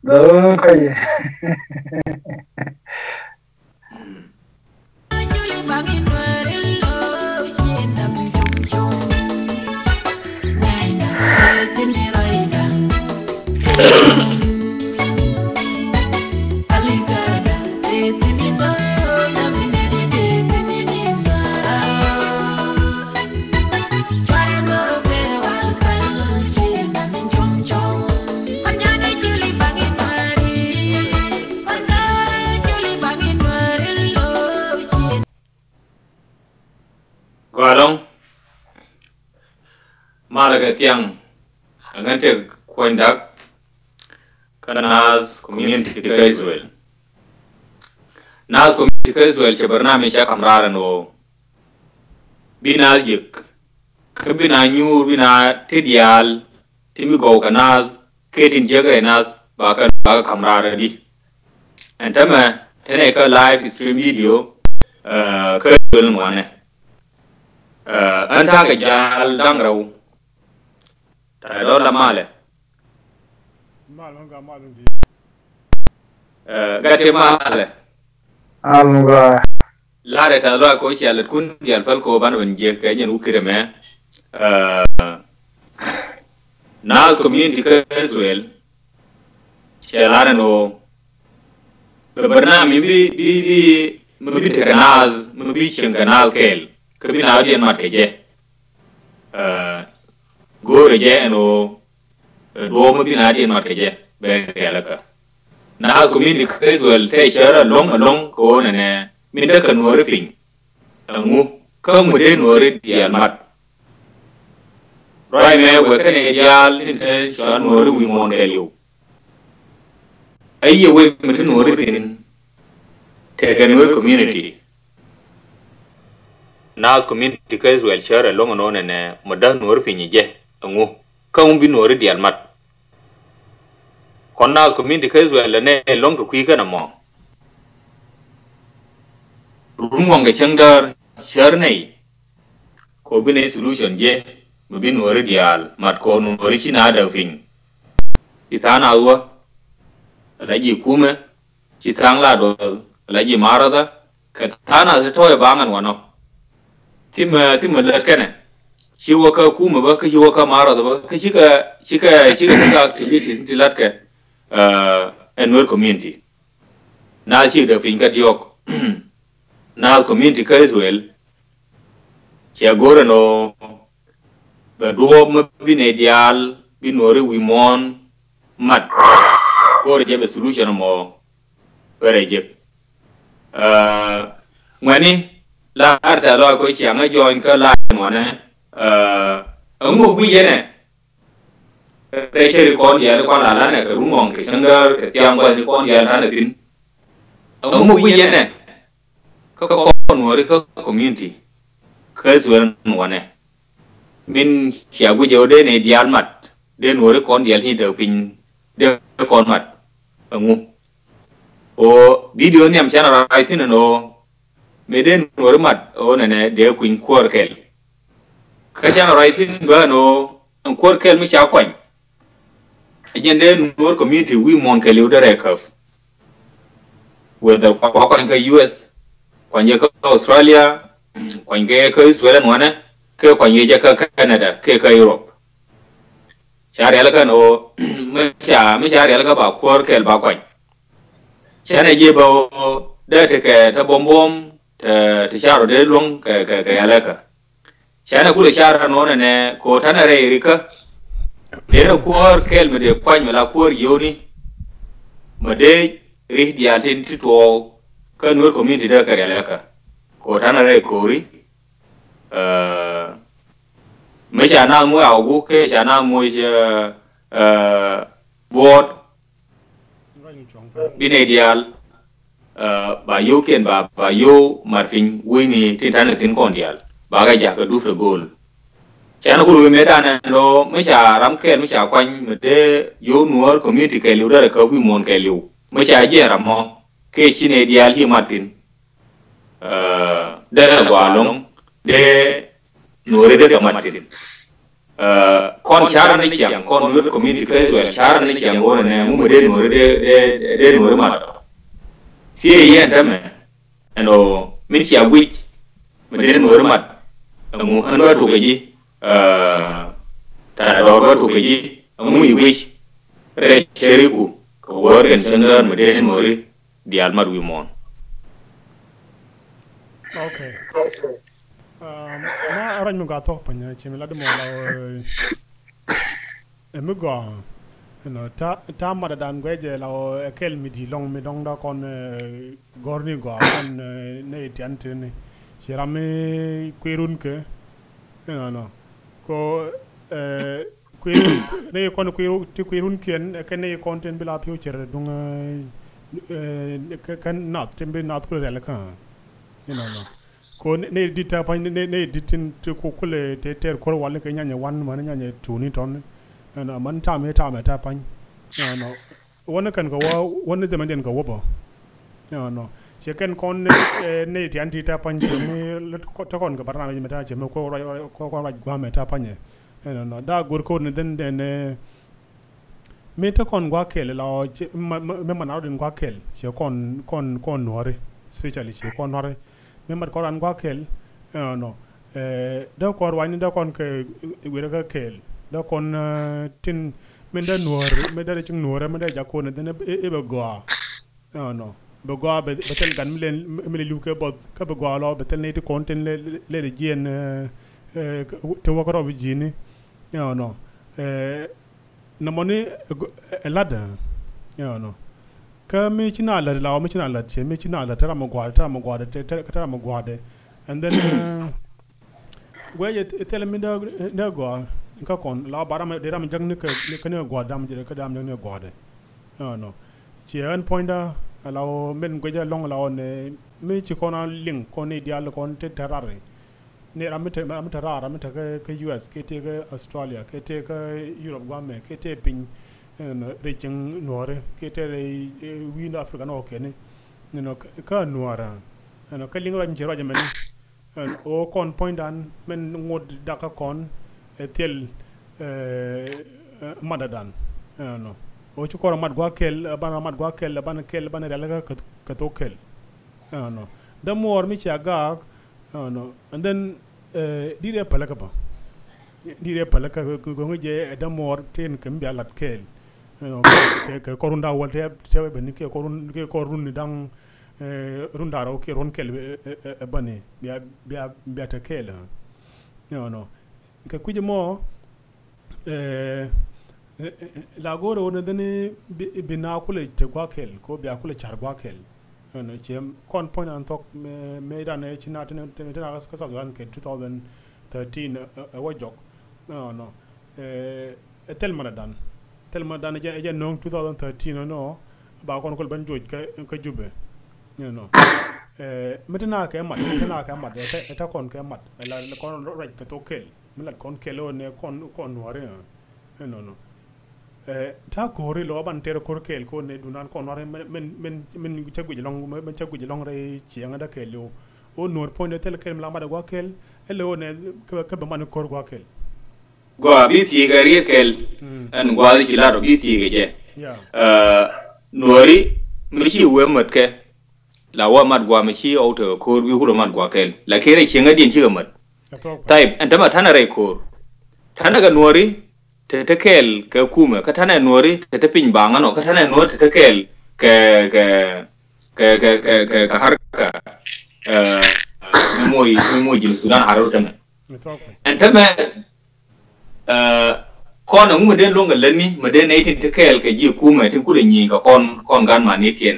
Đó coi gì. Guardong malaga tiang angante koindak Naath community ka Israel. Naath community ka Israel ce barnamij ya kamrara no bina yik ka bina nyur bina tidial timi go ka Naath ketin jega Naath ba ka kamrara di. Entama tene ka live stream video ka Israel mwane. Anta ka jal dangraw ta do la male gati male Alunga. lare ta do ko ci al kun dial fal ko ban ban je ka nyen ukireme Naath community ka Israel ci lare no barnami bi te Naath bi chenga Naath kel kabina adien mat ke je gore je eno do mo bina adien mat ke je be alaka Naath community ka Israel te shara long ko ne min da kan wori fin angu ka mu de nori dial mat rai me we kan e dial inte shan nori wimuɔn kɛliw ayye we mutin nori tin te kan wori community Naath community ka Israel shara long no ne moda nori fin je angu ka mu bi nori dial mat kon Naath community ka Israel ne long ka kwi kana mo rumong ga chandar shar nei ko bi ne solution je mu bi nori dial mat ko nori china da fin itana uwa laji kume chitang la do laji marada ka tana se toy bangan wano tim lat kana shi waka kume ba ka shi waka marada ba ka shika activities tilat ka Nueri community na shi da fin ka diok Naath community ka Israel ci agora no ba do ma bine dial bi nori wimuɔn mat gore je be solution mo were je ngani la arta lo ko ci anga join ka la mo ne amu bi yene pressure kon ya ko la ne ka rumong ke sandar ke tiang ko ni kon ya na tin amu bi yene ka Nueri ka community ka Israel mwane min siagu jode ne dial mat de Nueri kon dial hi de pin de kon mat angu o video ni am chana right no me de Nueri mat o ne de kuin kor kel ka chana right ba no an kor kel mi cha kwan agende Nueri community wimuɔn kɛliw de rekaf whether kwa ka US kwanye ka Australia kwanye ka Israel mwane ke kwanye ja ka Canada ke ka Europe shari alaka no me shari alaka ba kor kel ba kwany shane je ba da te ke ta bombom te sharo de long ke alaka shane kule shara no ne ko tanare rika de kor kel me de kwany la kor yoni me de ri diatin tito ka Nueri community da ka alaka ko tanare kori me shana mo agu ke shana mo board bine dial ba yo ken ba yo marfin wini tintana tin kon dial ba ga ja ka du fe gol shana kulu me dana no me sha ram ken me sha kwan me de yo Nueri community kɛliw da ka wimuɔn kɛliw me sha je ramo ke chine dial hi martin da gwalong de Nueri de martin kon sharan ni chiang kon nuer community ke wel sharan ni chiang wona ne mu de nuer de nuer ma sie yen tame ano min chia wich de nuer ma mu ando to ke ji ta do to ke ji mu yi wich re cheriku ko worgen sender mu de nuer dial mar wimuɔn. Okay. Ma arranj mo gato panya chimi la demo la emigo no ta mada dan gweje la kel midi long mi dong da kon gorni go kon ne tiante ne chirame kwirun ke no ko kwirun ne kon kwirun ken ken ne content bila future dung kan nat tembe nat ko rela kan no ko ne dita pa ne ditin ko kule te ter ko wala ke nyanya wan man nyanya tuni ton na man ta me ta pa no wona kan ko wona zaman den ko wobo no che kan kon ne ti anti ta pa ne to kon ko barna me ta che me ko raj gwa me ta pa ne no da gor ko ne den me ta kon gwa kel la me man awden gwa kel che kon nore especially che kon nore me mat koran gwa kel no da kor wani da kon ke wira ka kel da kon tin men da nuor me da chung nuor me da jakone den e be gwa no be gwa be tel gan me lu ke bod ka be gwa lo be tel ne ti konten le jien te wakoro bi jini no na moni elada no ka me china la la me china la che me china la tara mo gwade and then gwe tell me da go ka kon la bara me dera me jang ne ka ne gwada me ka dam ne gwade no che an pointa la men gwe ja long la ne me chi kona link kon ne dial kon te tarare ne ramete rara me ta ka US ke te ka Australia ke te ka Europe gwa me ke te pin reaching nuore ke te win Africa no ke ne no ka nuara no ka lingo mi jero jamen o kon point an men ngod daka kon tel madadan no o ci ko mat gwa kel bana kel bana rela ka to kel no da mor mi ci aga no and then dire palaka ba dire palaka go nge da mor ten kam bi alat kel no ke korunda wolte te ben ke korun ni dang rundaro ke ron kel bane biya ta kel no ke kuje mo la goro wona dani bina kule te gwa kel ko biya kule char gwa kel no chem kon point an Thok me dan e china te ka sa zan ke 2013 wajok no telma dan je no 2013 no ba kon ko ban joj ka jube no metana ka mat ta kon ka mat la kon raj ka to kel mi la kon kelo ne kon ware no ta kore lo ban ter kor kel ko ne dunan kon ware men chagu long re chianga da kelo o nor point tel kel la ma da gwa kel ele o ne ka ba man kor gwa kel go bi ti ga ri kel an gwa di la do bi ti ga je nuori mi chi we mat ke la wa mat gwa mi chi o to ko wi hu mat gwa kel la kere chianga din chi ga mat type an tama tana re ko tana ga nuori te kel ke kuma ka tana nuori te pin banga no ka tana nuori te kel ke harka moy jil sudan haro tama an tama kon ngu den longa lani maden 18 te kel ke ji kuma tin kude nyi ka kon gan mani ken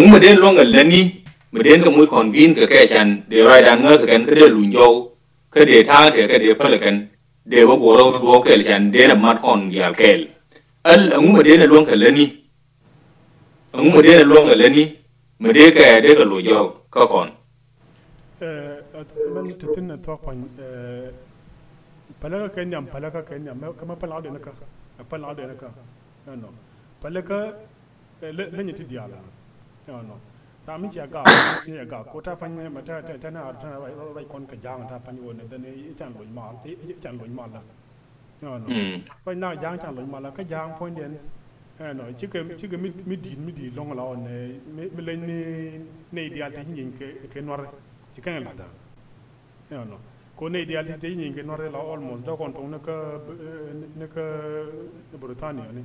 ngu den longa lani maden ka moy kon vin ka chan de rai dan nga ka kan ka de lunjo ka de ta te ka de palakan de bo goro do kel chan de na mat kon ya kel al ngu maden longa lani ngu maden longa lani made ka de ka lojo ka kon man titin na Thok pan palaka kenyam kama palade naka no palaka le nyiti diala no ta mi chia ga chia ga ko ta pan ma ta na vai kon ka jang ta pan wo ne de ne chan lo ma chan lo ma la no vai na jang chan lo ma la ka jang point den no chi ke mi di long la on mi len ne ideal te yin ke nor chi kan la da no ko ne ideal te yin ke nor la almost da kon tong ne ka Britania ne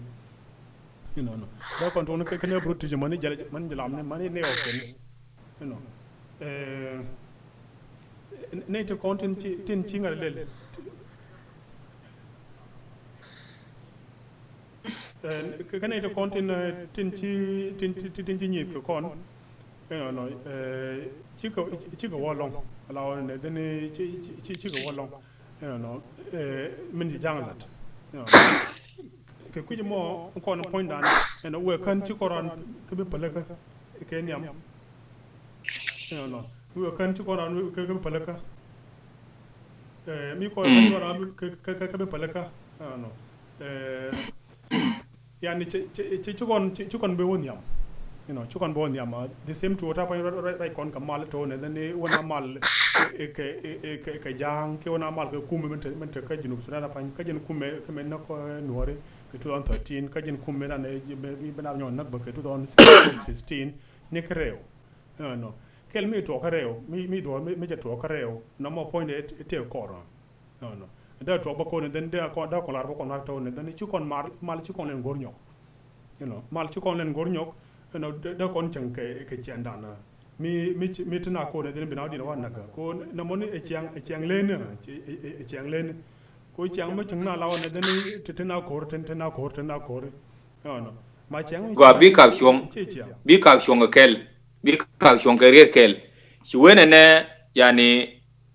no da kon tong ne ka ne British man jalam ne man ne open no ne to content tin chi ngal le cái này con tin chi nhiệt của con nó chỉ có long là này tên chỉ có long nó mình chỉ giang lật cái quy mô con point đàn nó vừa cần chỉ còn cái bếp bật cái niệm nó vừa cần chỉ còn cái bếp bật mi coi cái bếp bật nó yani chukon be wonyam chukon be wonyam the same to ta pa right kon kamal to ne ne wona mal ke jang ke wona mal ke kumme men ka jinub suna pa ka jin kumme ke men ko nuore ke 2013 ka jin kumme na ne bi bana nyon nak ba ke 2016 ne kreo no kel mi to kreo mi do mi je to kreo no mo point te ko no da to ba ko ne den da ko lar ba ko nar to ne den ci kon mal ci kon len gor ñok mal ci kon len gor ñok no da kon jang ke ci andana mi tana ko ne den binaw dina wa naga ko na mon e ciang len ko ciang ma ciang na la ne den tana ko no ma ciang go bi ka shong kel bi ka shong kel ci wene ne yani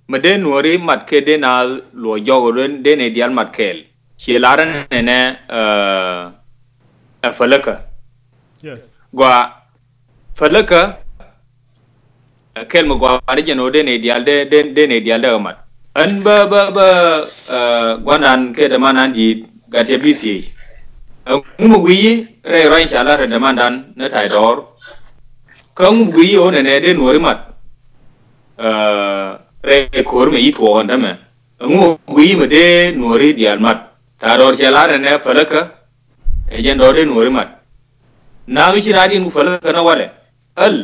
Made Nueri mat ke de na lo jogoren de ne dial mat kel ci laran ne falaka yes gwa falaka kel mo gwa de jeno de ne dial de ne dial de mat an ba gwanan ke de manan di gate biti mu gwi re ran shala de mandan na tai dor kan gwi o ne de Nueri mat re kor me yit wo onda me ngu gui me de Nueri dial mat ta dor chala ne falaka e jen do de Nueri mat na mi chira di mu falaka na wale al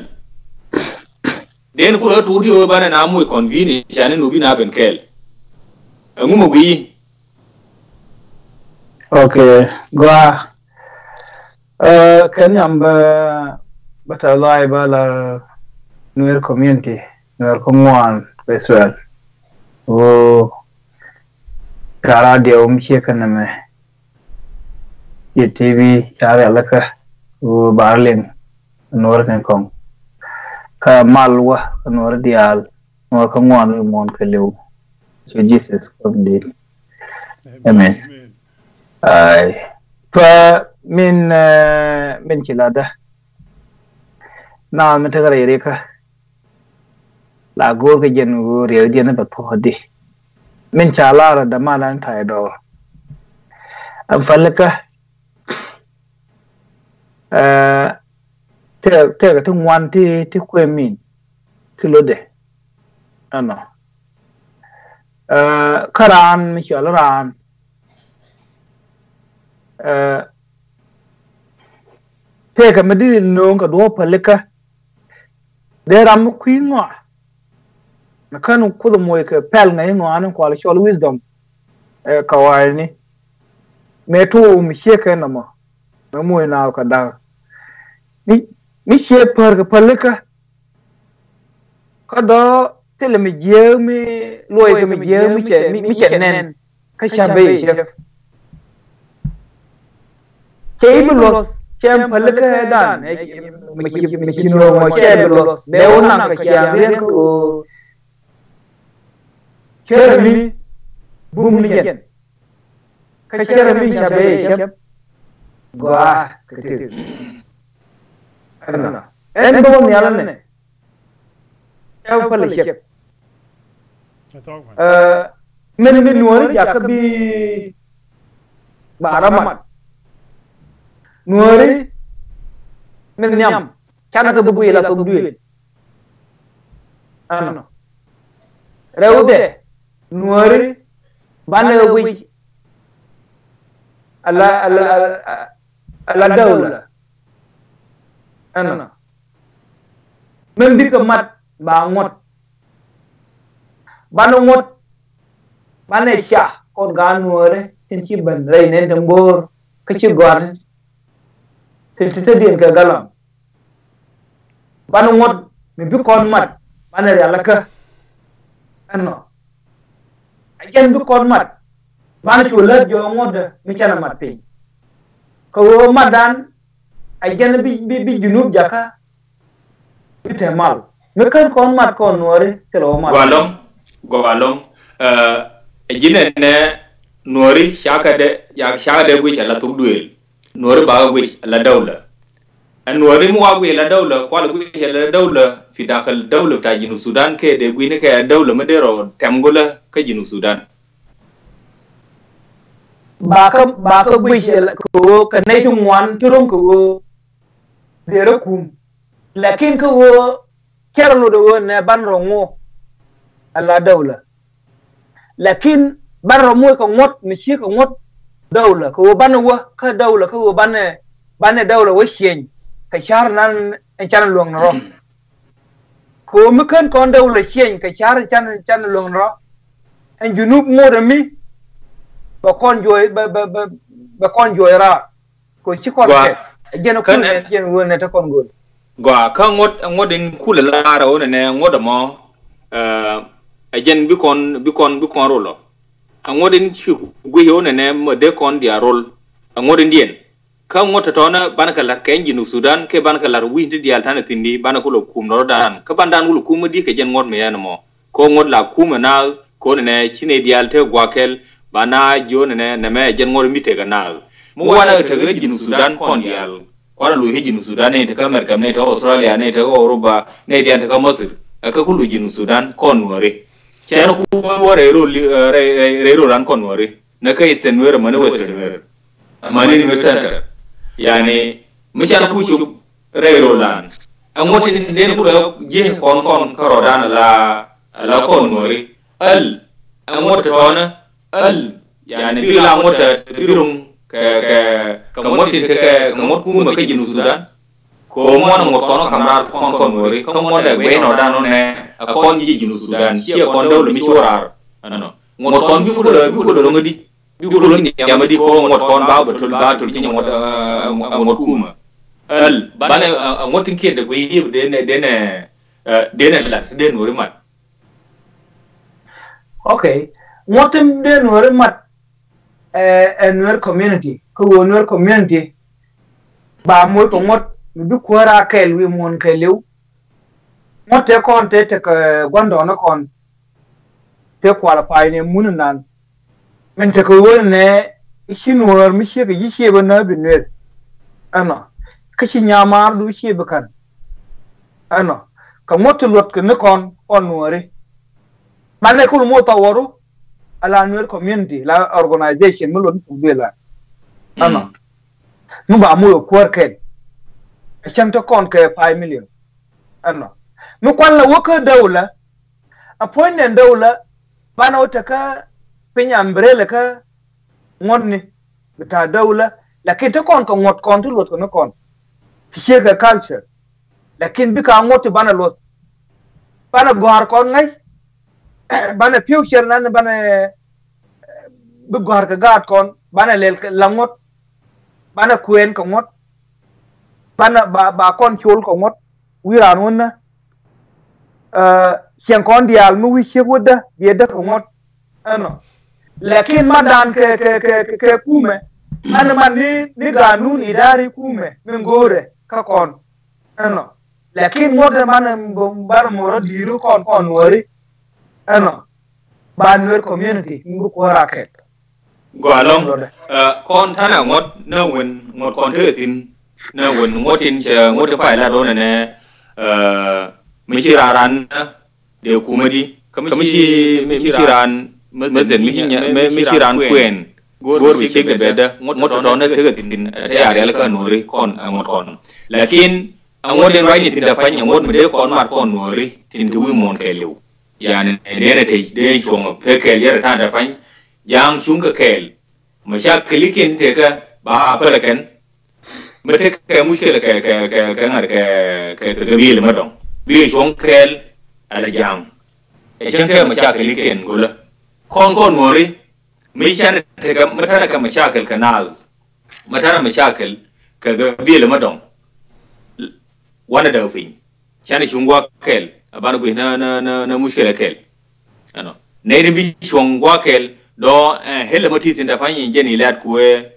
den ko to di o bana na mu convene chane no bi na ben kel ngu mo gui okay gwa kan yamba bata live la Nueri community Nueri komwan Israel o gara dia umshie kana me ye TV chare alaka o barling Nueri kan kong ka malwa Nueri dial Nueri komwan wimuɔn kɛliw so Jesus come day amen ai pa min chilada na metagara yereka la go ke jen go re di na ba phodi min chala ra da malan thai do am falaka te ga tung wan ti kwe min ti lo de ano karan mi chala ran te ga medi no ga do falaka de ram kwingwa na kanu kudu moy ke pel na yin wan ko al wisdom kawani me to mi sheke na mo na moy na ka da mi she par ke palika ka do tele mi je mi loy ke mi je mi che nen ka shabe chef che mi lo chem palika dan mi chino mo che lo be una ka shabe ko Kermi bum ligen ka kermi chabe chep gwa ketir ana en do nyalan ne ew pale chep men Nueri jakabi baramat Nueri men nyam chana ka bubu ila tok duel ano rewde nuori bana wi ala dawla ano membi ka mat ba ngot bana ngot bana sha kon ga nuore tin ci ban rey ne dembor ka ci gor te dien ka galam bana ngot mi bi kon mat bana yalla ka ano ajen bi kon mat bana ci le jo ngod mi cana mat pe ko madan ajen bi junub jaka ite mal me kan kon mat kon nuore te lo mat golong ejine ne nuori shaka de gwi la tugduel nuori ba gwi la dawla nuori mu gwi la dawla kwal gwi la dawla fi dakhal dawla ta jinu Sudan ke de gwi ne ke dawla madero temgola ka jinu Sudan ba ka gwi ko ka ne tu mwan turum ko dero kum lakin ko kerlo do ne ban rongo ala dawla lakin barro moy ko ngot mi ci ko ngot dawla ko bana wa ka dawla ko bana dawla wa shen ka char nan en chan luong ro ko mi kan kon dawla shen ka char chan luong ro en junub modami ba kon joy ra ko ci kon ke gene ko ne gene wona ta kon gol gwa ka ngodin kula lara wona ne ngodamo ajen bi kon rolo angodin chi guyo ne mo de kon dia rol angodin dien ka ngota tona banaka lar ken jinu Sudan ke banaka lar wi ndi dial tan tindi banaka lo kum no dan ka bandan wulu kum di ke jen ngod me yana mo ko ngod la kum na ko ne chine dial te gwakel bana jo ne me jen ngod mi te ga na mo wala te ga jinu Sudan kon dial ko lu he jinu Sudan ne te ka America ne te Australia ne te Europa ne dial te ka Misir ka kulu jinu Sudan kon wore chana ku wore rero ran kon wore na kai senwer mane wesenwer mane ni center yani mishana ku chu rero lan angotin den ku je kon karodan la kon wore al angotin tona al yani bila ngota birung ka motin ka mot ku ma ka jinu Sudan ko mo na ngot kono kamar kon wore ko mo da gwe no dano ne akon ji jinu Sudan ci akon dawlo mi chorar ano ngot kon bi ko do ngadi bi ko do ni yamadi ko ngot kon ba batul ci ngot kuma al bane ngotin ke da gwe de ne la de no mat okay ngotin de no mat Nuer community ko Nuer community ba mo ko ngot bi kwara kel wimuɔn kɛliw ngote kon te ka gondo na kon te kwala paine mununan men te ko wone ishinwar mi shebe yishebe na binwer ana kachi nyamar du shebe kan ana ka ngote lot ke ne kon onwore manne ko mo taworu ala Nuer community la organization mulon bela ana mu ba mo kwar kel Chanto kon ke 5 million. Ano. Nu kwan la waka dawla. Appointment dawla bana wata ka pinya umbrella ka ngodni bita dawla lakin ta kon ka ngot kon tu lot ko na kon. Fishe ka culture. Lakin bi ka ngot bana los. Bana gwar kon ngai. Bana future nan bana bi gwar ka gat kon bana lel la ngot. Bana kuen ka ngot. Bana ba kon chol ko ngot wiran wonna chen kon dial mu wi chegoda bi da ko ngot ano lakin madan ke kume an man ni ganun idari kume min gore ka kon ano lakin ngode man bar mo diru kon wori ano ba Nuer community ngu ko raket go along kon tana ngot na won ngot kon tetin na won ngotin che ngote fa la do ne mishiraran de kumadi kamishiran mazen mishiran kwen gor bi chek de beda ngot to ne ke tin ya re la ka nori kon ngot kon lakin angod den right tin da panya angod me de kon mar kon nuori tin du wimuɔn kɛliw yani ne te de chong pe kɛliw ta da panya jang chung ka kɛl mashak klikin te ka ba apalakan mete ka mushkila ka ngar ka gabil madong bi chong kɛl ala jang e shanka mashak klikin gola kon nuori mi shan te ka matara ka mashakil ka naz matara mashakil ka gabil madong wana da fin shani shungwa kel abana gwi na mushkila kel ano ne bi shungwa kel do hele mati tin da fanyi jeni lat kuwe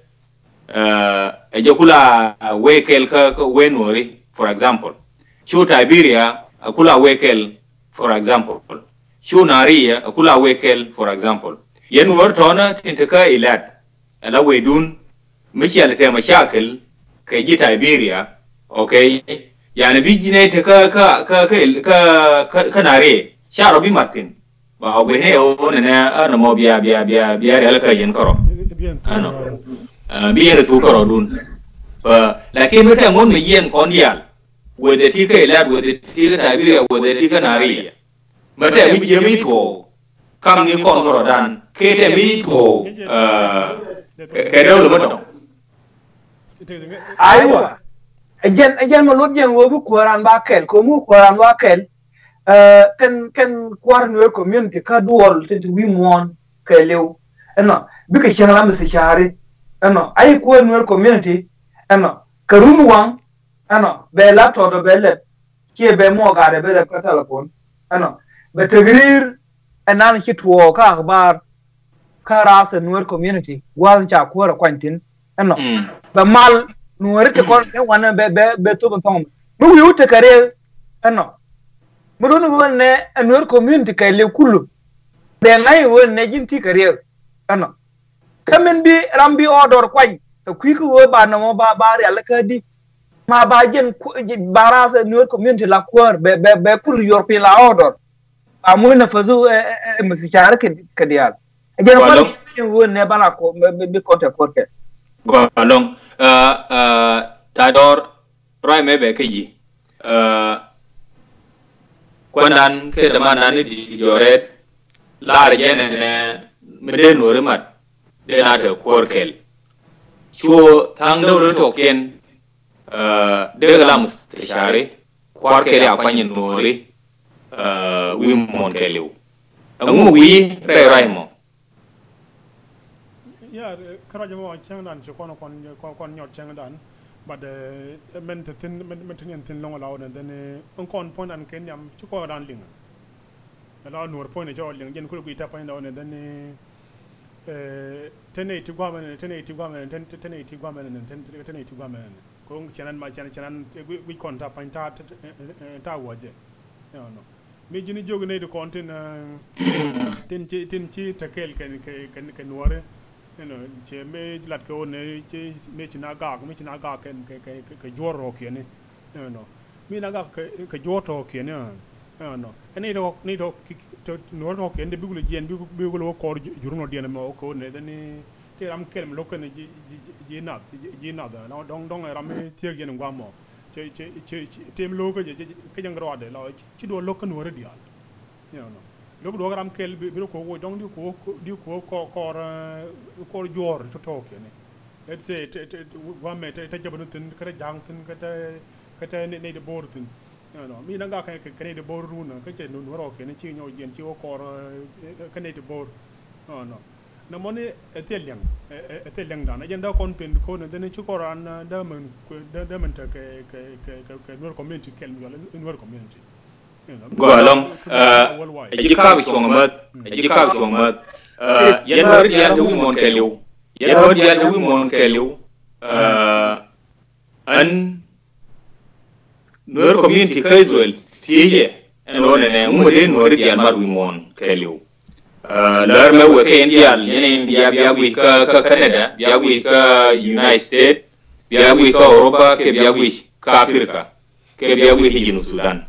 ejokula we kel ka we nuori for example shu Liberia akula we kel for example shu Naria akula we kel for example yen wartona tin ka ilat ala we dun mishi ala ta mashakil ka ji Liberia okay yani bijine te ka nare sharo bi martin ba obe he o ne ana mo biya ala ka yen koro ano biya tu koro dun ba lakin meta ngon me yen kondial wede ti ka ilad wede ti ka Liberia wede ti ka nare meta mi je mi to kam ni kon koro dan ke te mi to ke do lo mo aywa Ajan malut yang wobu kuaran bakel, komu kuaran bakel, kan kuaran nuer community ka dual tu wimuɔn kɛliw, eno bika changla mesi chari, eno ay kuaran nuer community, eno karunu wang, eno be laptop do be lep, kie be mo gare be lep ka telefon, eno be tegrir enan hitwo ka akhbar ka ras nuer community, wal cha kuara kwantin, eno be mal nuori te kon wana be to bantong mu yu te kare ano mu do no ne nuori community kay le kullu be ngay won ne jinti kare ano kamen bi rambi odor kwany to kwiku wo ba no ba yalla ka di ma ba jen barasa nuori community la kwar be kullu yor pi la odor amu na fazu musichara ke dial jen ko won ne bala ko be konte korke golong tador roi mebe keji kwandan ke damana ni di joret lar jene ne mede nuori mat de na te korkel chuo tang do to ken de galam stishari korkel ya kwanyin nuori wimuɔn kɛliw angu wi raimo ya karaja mo changdan chu kon nyot changdan but men tin long law den on kon pon an ken yam chu ko dan ling la nur pon e jo ling gen ko ita pon da on den teneti gwamen ko chanan ma chanan wi kon ta pan ta woje no mi jini jogu ne de kon tin ci ta kel ken wore no che me lat ko ne che me china ga ken ke joro ke ne no mi na ga ke joto ke ne no ene do to no no ke ne bigulu jen bigulu ko jurno de mo ko ne dani te ram kel lo ken ji na da no dong ram tie gen ngwa mo che tem lo ko ke jang ro de lo ci do lo ken wore dial no lo do ram kel bi ko wo dong di ko jor to ke ne let's say wa me te jabanu tin ka jang tin ka ne de bor tin no mi na ga ka ne de bor runa ka che no ro ke ne chi nyo jen chi wo ko ka ne de bor no na moni eteliang dan agenda kon pen ko ne de chi ko ran da men ta ke no community kel mi no community golong ejika bi chongmat yen hor dial de wimuɔn kɛliw an nuer community kaiswel tiye en one ne umode nuer dial mar wimuɔn kɛliw lar me we ken dial yene biya wi ka Canada biya wi ka United States biya wi ka Europa ke biya wi ka Africa ke biya wi hijinu Sudan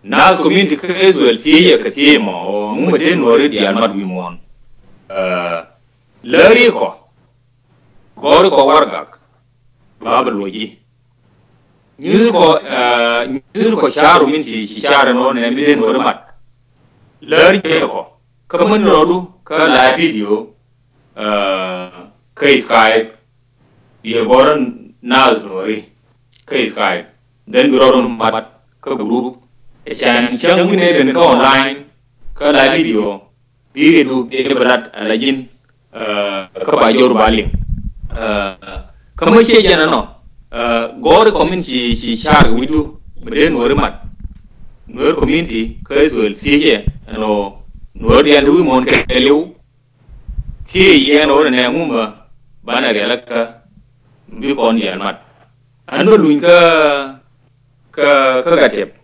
Naath community kaiswel tiye ka tiye mo umode nuer dial mar wimuɔn läri ko wargak babal waji nyusul ko sharu min ci shara no ne mi den wor mat läri ko ka man rodu ka la video kai Skype ye goran Naath Nueri kai Skype den rodu mat ka group e chan chang ne den ka online ka la video bi du e barat la jin ka ba jor baling ka ma che jana no gore community ci shar widu den wor mat Nuer community ka Israel siye no Nuer dia wimuɔn kɛliw siye no ne ngumba bana relaka bi kon dia mat ando luin ka gatep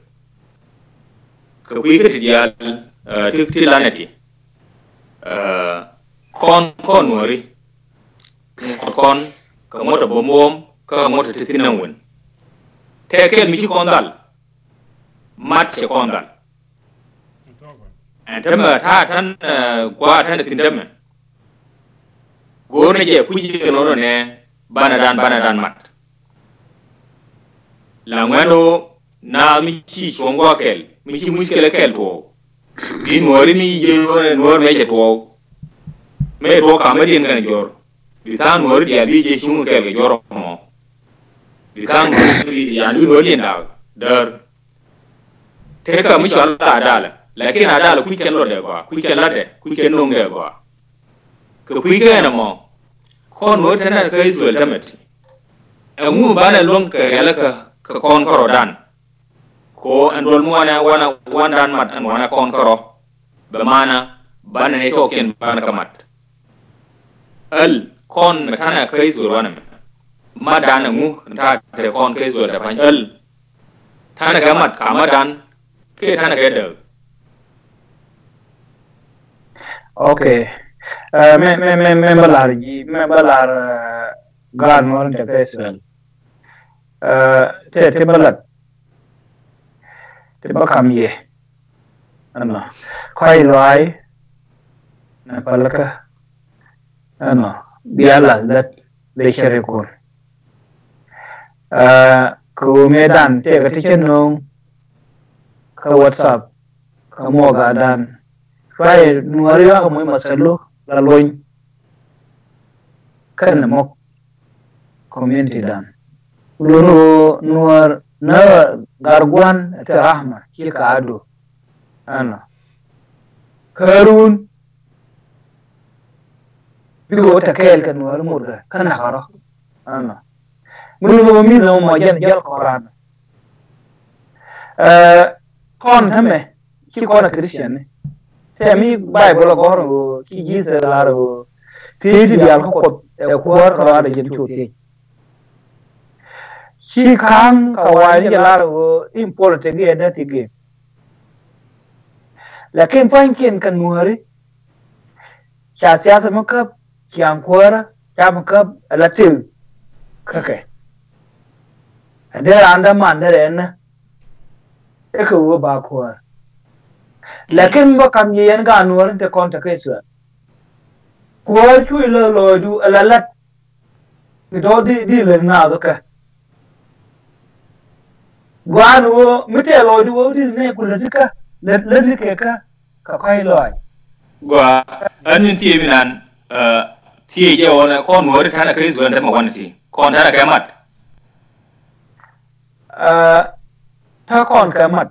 ka kuy ka tidial ti lanati kon Nueri kon ka mota bomom ka mota tisinanwen teke mi ci kondal mat che kondal entama ta tan gwa tan tindame gorne je kuji no ne bana dan mat la ngano na mi ci chongwa kel mi ci muskele kel to bi Nueri mi je Nuer me je to ka me din kan jor bi tan Nueri dia bi je shungu kel ke jor mo bi tan Nueri ya ni Nueri nda dar teka mi shalla adala lakin adala ku ken lo de ba ku ken lade ku ken nong de ba ko ku ken mo kon mo tana ka Israel tamet amu bana long ka yalaka ka kon koro dan ko andol mo wana dan mat an wana kon koro be mana bana ne to ken bana kamat al kon tana ka Israel wana madana mu ta te kon ka Israel da pan al tana kamat kamadan ke tana gede okay me balar gan won te Israel te balat te bakam ye ana kai loai na palaka ana biala dat le shere ko ko medan te ga tichen ka WhatsApp ka moga dan fai Nueri ka mo masalo la loin kan mo community dan loro Nuer na gargwan ta rahma ki ka ado ana karun bigo ta kel kan Nuer murga kana khara ana mulu mi zo mo jal Quran kon tame ki kona Christian ne te mi Bible ko ki Jesus laro ti di al ko war ka da jin chote ki kan ka wani laro important ge da ti ge lakin pankin kan Nueri cha siyasa maka kian kwara ta maka latil kake ada anda man da en eko ba kwara lakin ba kam yen ga Nuer te kon ta kesu ko chu lo du alalat do di le na do ka gwanu mite lo du di ne ku le ka le ke ka kai lo gwa anin ti minan ti je ona kon Nueri tana kesu anda ma wanti kon tana ka mat ta kon ka mat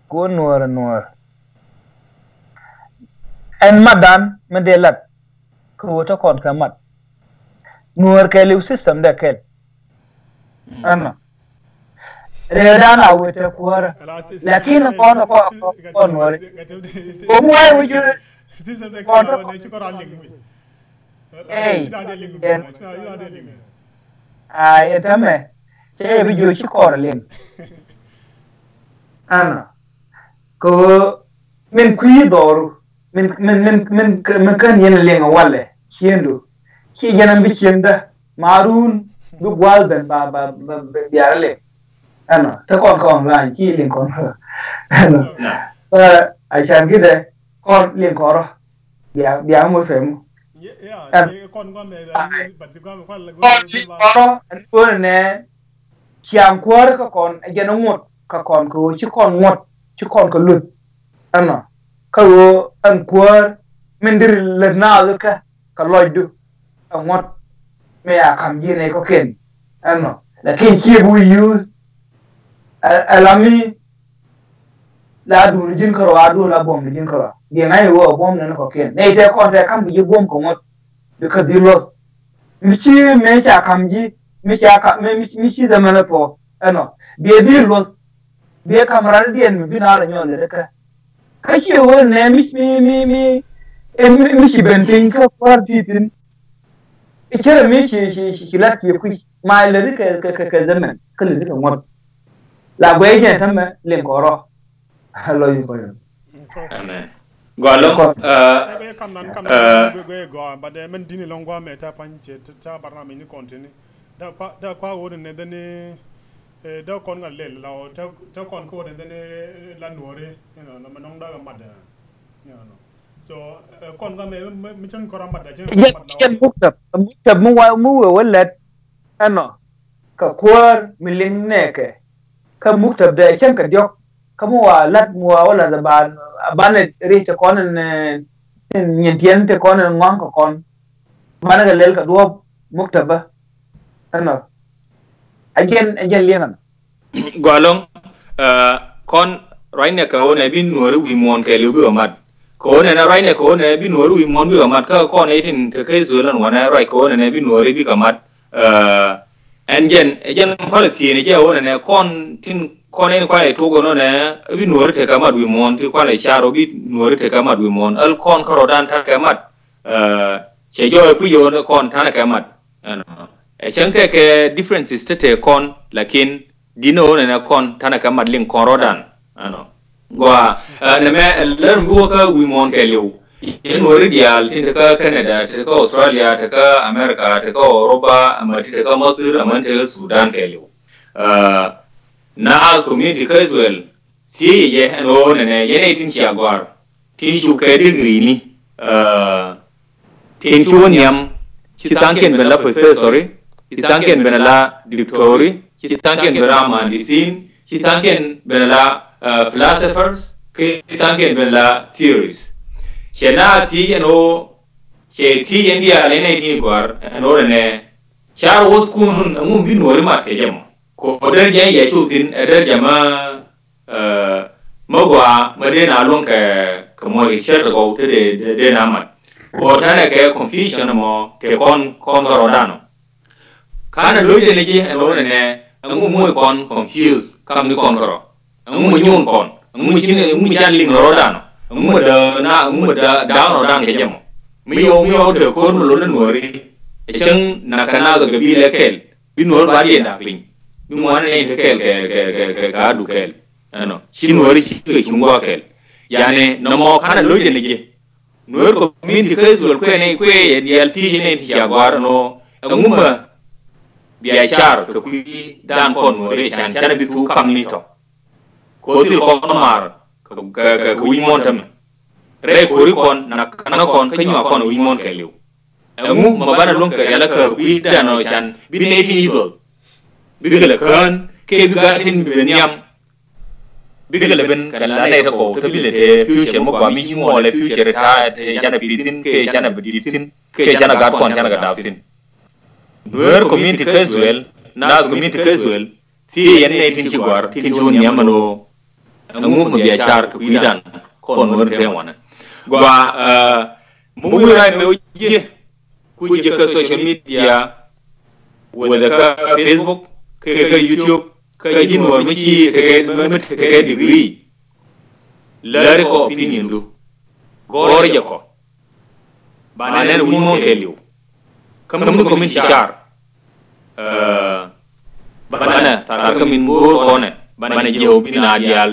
ko Nuer en madan medelat ko ta kon ka mat Nuer kɛliw system da kel ana redana wete kuara lakini kon Nuer ko mo ay wuju system da kel ne ci ko ran ling muy etame te bi jo ci kor ling ana ko min kuyi doru min kan yen ling wale kiendo ki janam bi kienda marun du gwalben ba biarle ana ta kon lan ki ling kon ana aishan gide kon ling koro biar mo femu kon me ba ti kon la go ne chiang kwar ka kon ajana ngot ka kon ko chi kon ngot chi kon ko lut ano ka wo an kwar mendir le na ka loidu ngot me ya kam ji ne ko ken ano lakin chi bu use alami la du jin ko adu la bom jin ko de ngai wo bom ne ko ken ne te kon te kam ji bom ko ngot because they lost michi me cha kam ji mi chi da mana po ano be di lost be kamar di en bi na la nyon le ka chi wo ne mi chi bentin ka par titin ikere mi chi la ki ku ma le ka zaman ka le ka ngot la gwe je tam le ngoro hello you boy amen golong kam nan gwe go ba de men dini longwa me ta panche ta barna mi ni kontini da kwa wo ne dene da kon ngal le la ta kon ko ne dene la nuori na manong da mad so kon ga me chen ko ramad da chen buktab mu wallet ano ka kwar miling neke ka muktab da chen ka diok ka mu lat mu wala da ban ri ta kon ne nyentien te kon ngwan ko kon mana ga lel ka do muktaba ano again lian golong kon raine ka one bin nuori wimuɔn kɛliw bi amat ko ne na raine ko ne bin nuori wimuɔn bi amat ka kon etin ka kai zulan wana rai ko ne bin nuori bi kamat enjen quality ne je one ne kon tin kon en kwale to gono ne bi nuori te kamat wimuɔn ti kwale charo bi nuori te kamat wimuɔn al kon ka rodan ta kamat che jo ku yo ne kon ta kamat changte ke differences te kon lakin dino ne na kon ta kamat lin kon rodan ano gwa nɛmɛ lɛr mbugo ka wimuɔn kɛliw in nuori dial tin ka Canada te ka Australia te ka America te ka Europa amati te ka Masir amante ka Sudan kɛliw na as community ka Israel si ye no ne yene tin chiagwar tin chu ka degree ni tin chu nyam chitanken bela professori chitanken bela doctori chitanken bela medicine chitanken bela philosophers chitanken bela theories chena ti no che ti india lene ti gwar no ne char was kun mu bi no ma ke jam ko der je ye chutin der jama magwa madena lon ka mo isher go te de na ma ko tane ke confusion mo ke kon rodano kana lo de je no ne mu kon confuse kam ni kon ro mu nyun kon mu chin mu jan ling rodano mu da down rodano ke jam mi yo de ko mo lo nuori e chang na kana ga bi le kel bi nuor ba di da ling bi mo ne te kel ke ga du kel ano chin nuori ke chungwa kel yani no mo kana lo de je nuor ko min di kaisul ko ne ko e dial ti ne ti jagwar no ngumba biya char ko ku dan kon nuori chan chan bi tu kam ni to ko til ko mar ka wimuɔn tam re kori kon na kana kon kanyo kon wimuɔn kɛliw ngu ma bana lon ka yala ka wi da no chan bi ne ti evil bi gele kan ke bi ga tin bi niam bi gele ben kan la ne ta ko to bi le te future mo kwa mi mo le future ta jana bitin ke jana bitin ke jana ga kon jana ga dafin nuer community casual nas community casual ti yan ne tin ci gwar tin ci won niam no ngu ma biya char ka kuidan kon nuer te wana gwa mu rai me je ku je ka social media whether ka Facebook ka YouTube ka jin war mi ci ka degree lare ko opinion du gor je ko ba ne wimuɔn kɛliw kam ko min char bana tar ka min bur kone bana jew bina dial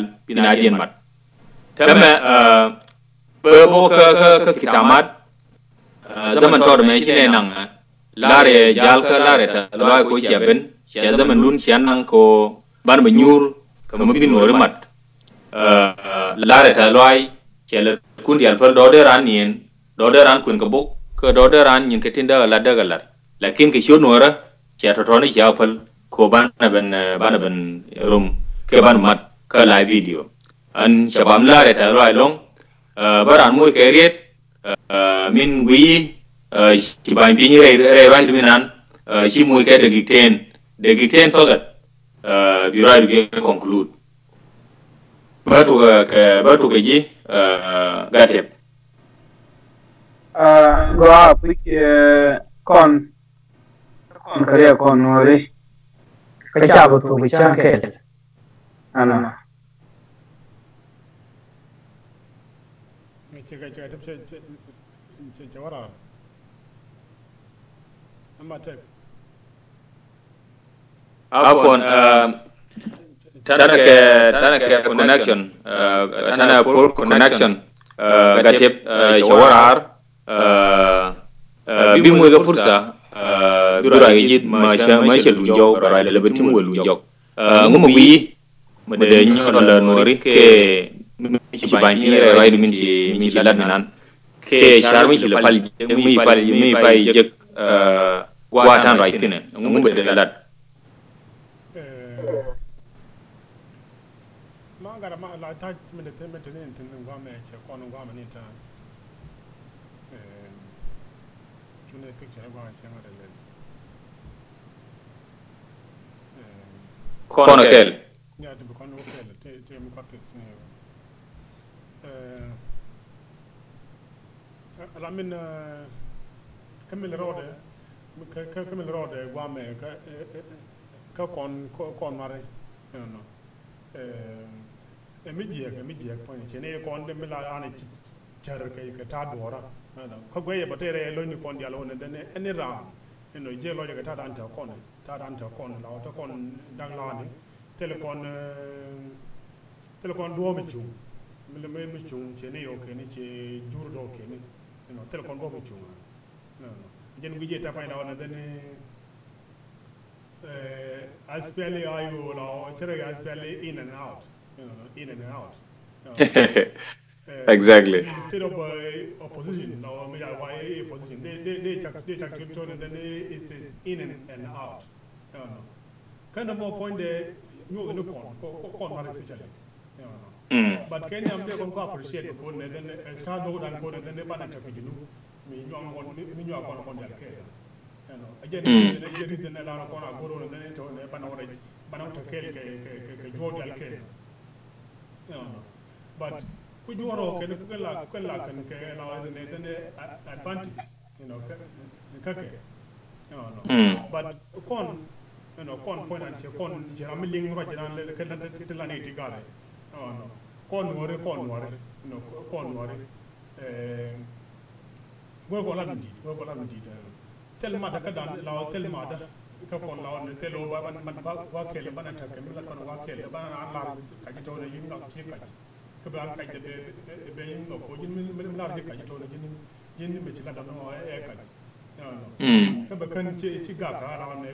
mat tama bo ka kitamat zaman to me shine nan lare jal ka lare ta loy ko cheben che zaman dun chian nan ko ban ba nyur ka mo bin wor mat lare ta loy che le kun dial fal do de ran kun ka bo ka do de ran nyin ka tinda la daga lar lakin ke shonora che to ni ja fal ko bana ben rum ke ban mat ka live video an shabam lare ta roi long baran mo ke riet min wi ci ban bi ni re ban minan ci mo ke de giten to that bi roi bi conclude batu ke ji gatep go up con kare con Nueri ka chabo to bi chan kel ana Cek wara. Amma tek. Afwan tana ke connection tana poor connection gatep shawarar bi mo ga fursa bira yit ma lu jaw bara le betim lu jaw ngumu wi ma de ñola Nueri ke ci ban ni re way min ci lat nan ke charmi ci le pal mi pay jek gwatan right ne ngumu be lat Mangara ma la ta mi de temet ne entin ngwa me che kon ngwa ma ni ta tune picture ngwa che ngwa de kono kel ya de kon ko kel te mi ko pix ne la min kamil rode gwa me ka kon mare no emijiek point chene kon de mila ane char ke ta dora ka gwe ba tere lo ni kon dialo ne dene eni ra eno je lo ke ta dan ta kon la ta kon dang la ni telecon do mi chung mi chung chene yo ke ni che jur do ke ni eno telecon do mi chung no jen guje ta pa la ne dene aspeli ayo la chere aspeli in and out in and out. Exactly. Instead of opposition, now why opposition? They check to and then it says in and out. Kind of more point there. You know, con especially. But Kenya, I'm going to appreciate the code. Then start out and code, and then they ban it. Me, you are going to care. Again, the reason that I'm going to go and then it on the banana ke Jordi al-Kel. But could you all can advantage, but con point and say con Jeramiling Rajan Kelaneti Gare. Con Nueri, tell mother Kadan, Lao, tell mother, Capon Lao, and tell over Wakel, Banata, Milakan Wakel, Banana, Kajitona, you know, Chikat, Kablan, the Bayin of Large Kajitona, Yin Michiladano, Eka. Kabakan Chigaka around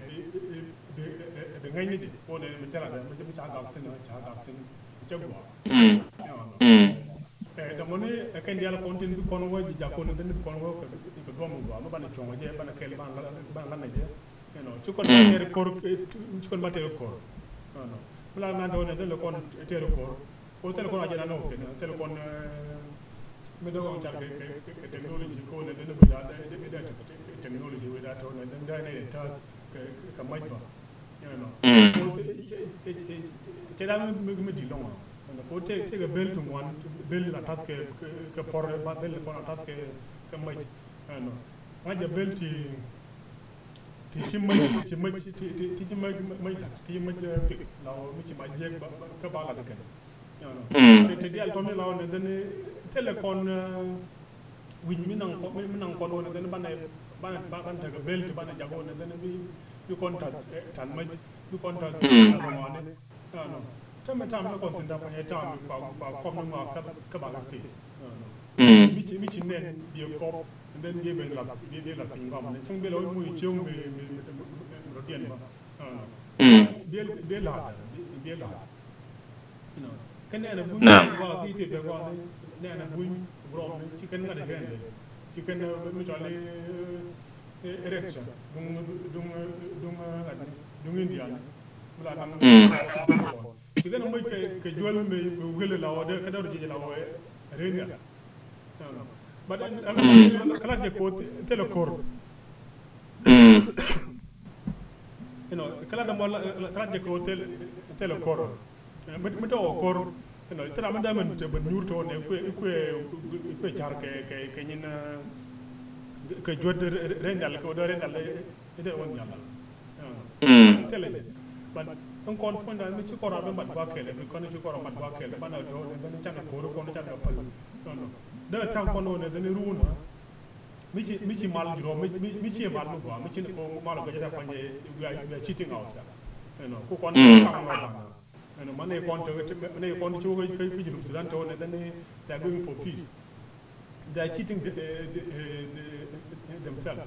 the Gainity, or the Michelada, which are Chagua. The money I can deal content to Conway, the Jacon, and then the Conway, the Gomu, Nobody Chong, Banakel, Bananaja, Chukon Chukon Mateo Core. Planando and Telecon Terror, or Telecon Ajano, Telecon Middle technology code, and then the technology with that one, and then they Kamaiba. Take a bill to one bill attack a poor bill upon attack a might. Why the bill teaching my pigs now, which my jack Kabala again. The deal Tommy Law and then telecon with Minan Colon and then Ban take a bill to Banajagon and then you contact Tanmaj, you contact one. Time to content up on a time, common Kabaka case. Meeting men be a cop and then give a lot, be a thing. And some below me, young be a lad. Can a boon eat it around a boon, chicken at a hand, chicken mutually erection, dung India mula nang jika nama ke jual me ugel lawa de kada urji lawa renya but kala de ko telekor kala da mola kala de ko telekor meta o kor tara manda men te ben yurto ne ku jar ke nyina ke jod rendal ko do rendal ide won yalla tele but on kon ponda mi ci koro be mat ba kele bi kon ci koro mat ba kele bana do ne tan ko ko tan ko pal non de tan ko no ne de ruuna mi ci mal juro mi ci mal no ba mi ci ko mal ko jata panje ya cheating outside ko kon kan no ba mane kon ci ko jiru sudan to ne they are going for peace. They are cheating themselves.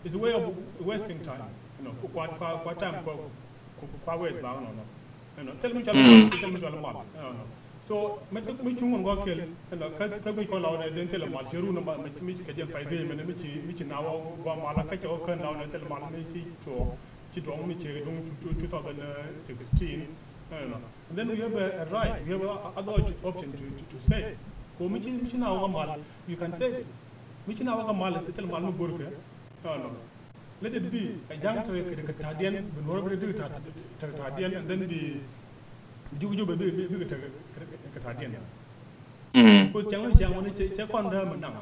It's a way of wasting time. Quite time quite waste back. Tell me mal. So me chung go kill ka bi ko law ne den tel mal shiru na mi ci kajel pay de me mi ci nawo go mala ka ci o kan law ne tel mal mi ci to mi ci dung 2016. And then we have a right, we have other option to say. Ko mi ci nawo mal, you can say it. Mi ci nawo mal tel mal no burke. No. Let it be a young to Tadian, but whatever do Tadian, and then be Juju be Tadian. Because young one check on them now.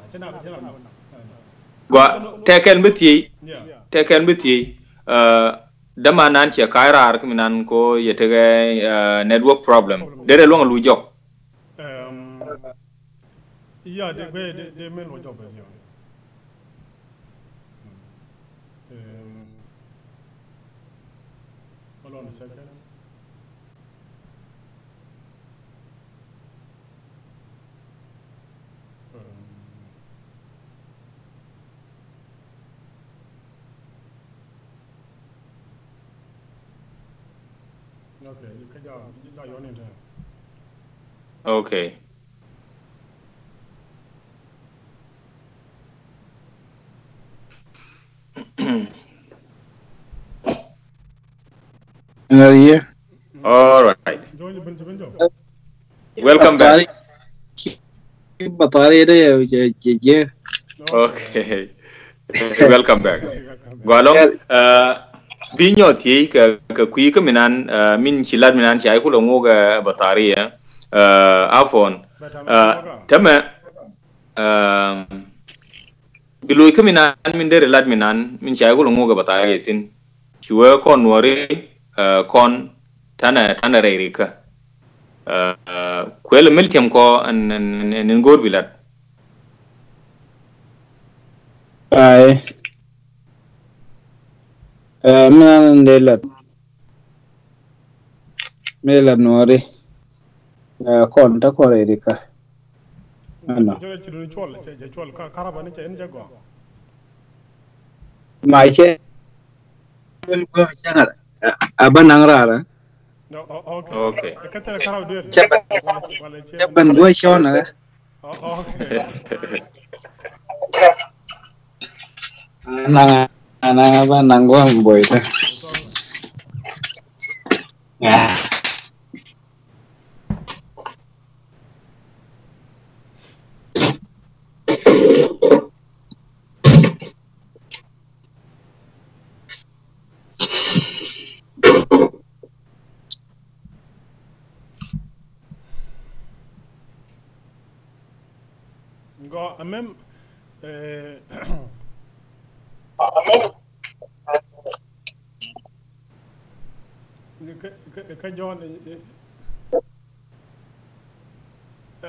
Go take and with ye. Damanan chia kaira arkminan ko yetege network problem. Dere long lu job. Yeah, they main job. Hold on a second. Okay, you can go your name. Okay. Here. All right. Welcome back. Okay. Welcome back. Go along. Binyo ti ka kui ka minan min chilad minan chai ku longo ga batari ya iPhone tama biloi ka minan min dere lad minan min chai ku longo ga batari sin chuwa kon wari kon tana reiri ka kwele miltiam ko an ngor bilad ai Minan Melat Nueri kon ta ko Erika mai che abanang rara okay ban dua shona nang abanang gua boy ta Go même ka John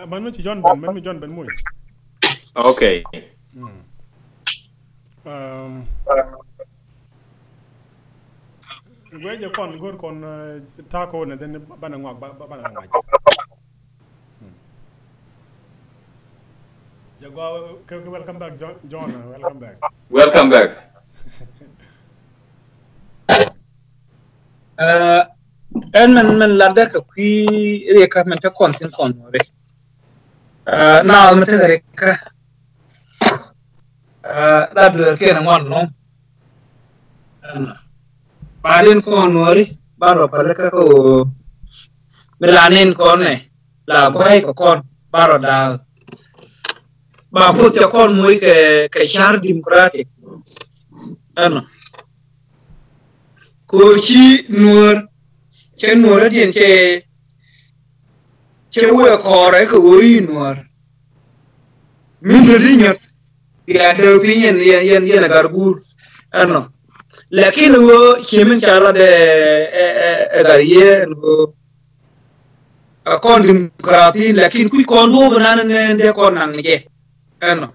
man ci John ben muy okay weje kon gor kon tako ne den bana ngak bana ngaj welcome back John welcome back en men ladda ka qui reka men ta kontin konore na men ta reka laddo ke na ngon no Baden ko Nueri baro palaka ko melanin kon ne la gwai ko kon baro da ba put ya kon muy ke shar democratic ano ko chi Nuer che Nuer dien che wo ko re ko wi Nuer min do dinyot ya de opinion yen gargur ano lakin wo chemin chala de gariye no kon demokrati lakin ku kon do banan ne de kon nang je ano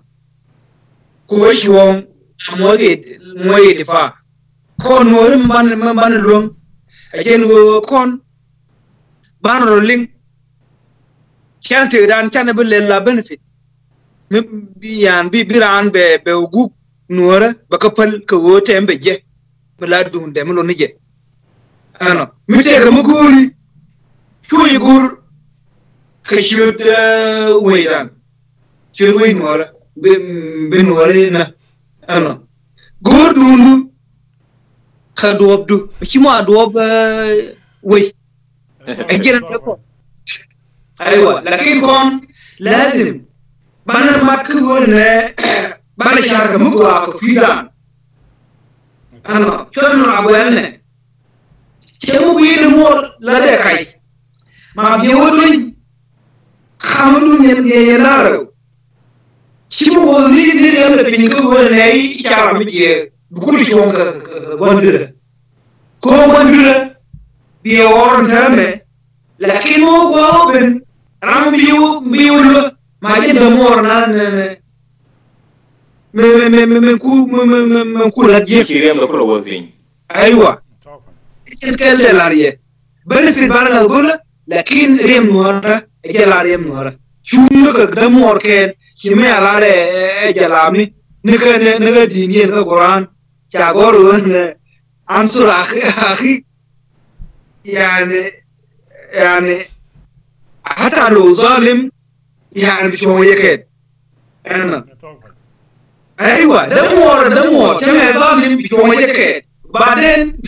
ko shwon moye difa kon worim ban lum ajen wo kon ban rolling chante dan chane bele la benefit yan biran be ugu nuora bakapal ko wote embe je mala dunde mlo nije ano mite ga muguri chuyi gur khashud waydan chuyi nuora be nuora na ano gur dundu khadobdu chimo adob way ajira ko aywa lakin kon lazim bana makku ne bana sharga mugura ko fidan ano chono abwelne chemu bi mo la de kai ma bi wodun khamdu ne laro chimu woni ne le pin ko woni chara mi je bukuru shonka gondura ko gondura bi woron tame lakin mo go ben ram bi wulu ma je de mor nan men ku la je Chirem do ko wosbin. aywa كل لاريه benefit bar la gola lakin rem nuara ejala rem nuara chunu ka dam orken chime ala re jalami nika dini ka quran cha goru ne ansur akhi يعني حتى لو ظالم يعني بشويه كده انا ايوه دمور كما ظالم بشويه كده بعدين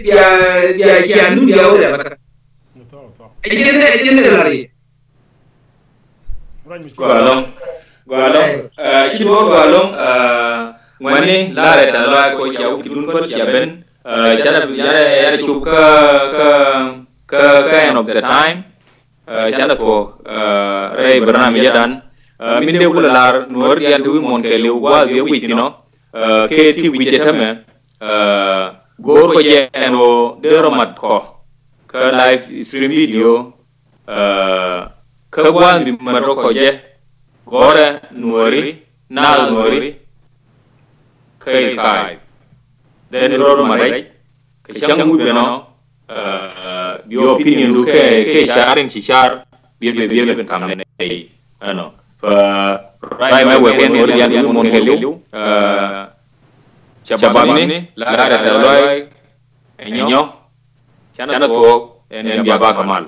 يا كانوا يا ولا اجينا لاري Gwalong shibo gwalong ngwani lare ta la ko ya ukidun ko ya ben ya chup ka end of the time shada ko rei barnami yadan min de kula lar nuor dia du mon ke lew wa be witino ke ti witeta me gor ko je eno de romat ko ka live stream video ka gwan bi maro ko je gore nuori Naath Nueri kai Skype den ro marai ke changu beno bi opinion du ke sharing si shar bi kam ne ano fa rai mai we ken ori ya mon keliu chabani la da loy enyo chana to en biaba kamal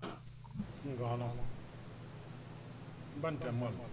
Bantamol.